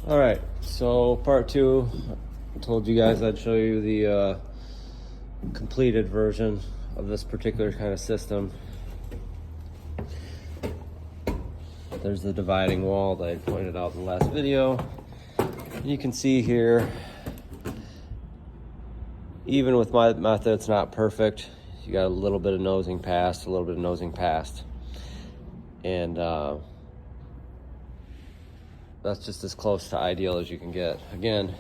All right, so part two, I told you guys I'd show you the completed version of this particular kind of system. There's the dividing wall that I pointed out in the last video. You can see here, even with my method, it's not perfect. You got a little bit of nosing past, a little bit of nosing past. And that's just as close to ideal as you can get. Again,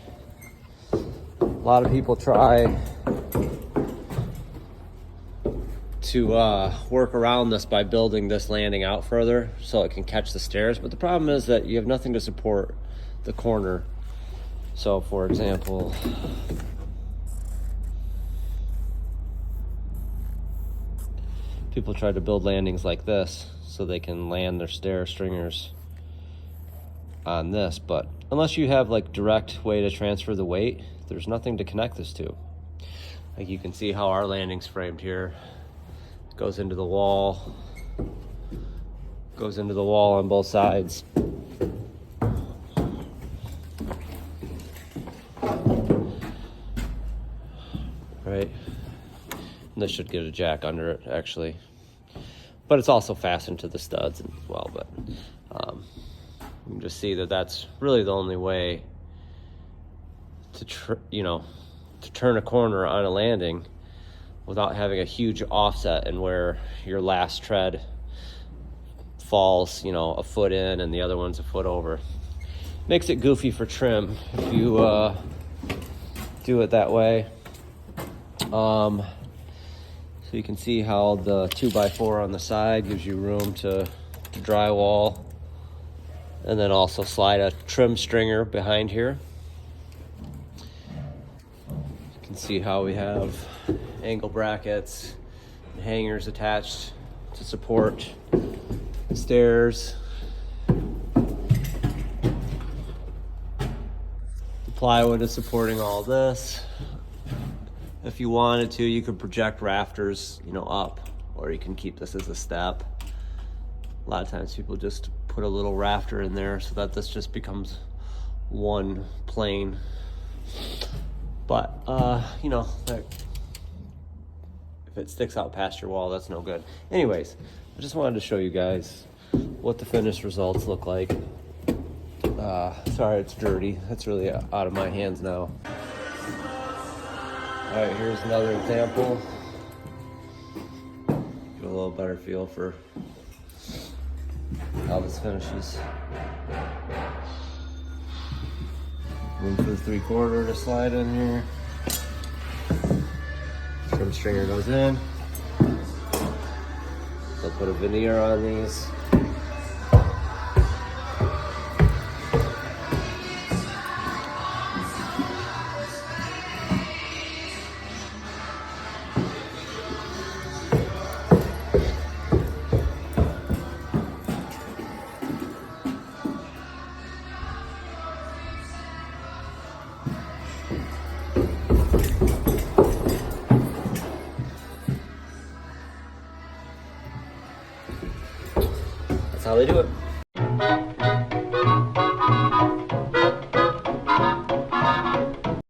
a lot of people try to work around this by building this landing out further so it can catch the stairs, but the problem is that you have nothing to support the corner. So for example, people try to build landings like this so they can land their stair stringers on this, but unless you have like direct way to transfer the weight, there's nothing to connect this to. Like you can see how our landing's framed here. Goes into the wall, goes into the wall on both sides. Right, and this should get a jack under it actually, but it's also fastened to the studs as well. But you can just see that that's really the only way to turn a corner on a landing without having a huge offset and where your last tread falls, a foot in and the other one's a foot over. Makes it goofy for trim if you do it that way. So you can see how the 2x4 on the side gives you room to drywall, and then also slide a trim stringer behind here. You can see how we have angle brackets and hangers attached to support the stairs. The plywood is supporting all this. If you wanted to, you could project rafters, up, or you can keep this as a step. A lot of times people just put a little rafter in there so that this just becomes one plane. But that, if it sticks out past your wall, that's no good. Anyways, I just wanted to show you guys what the finished results look like. Sorry, it's dirty. That's really out of my hands now. All right, here's another example. Get a little better feel for how this finishes. Room for the 3/4 to slide in here. Trim stringer goes in. They'll put a veneer on these. That's how they do it.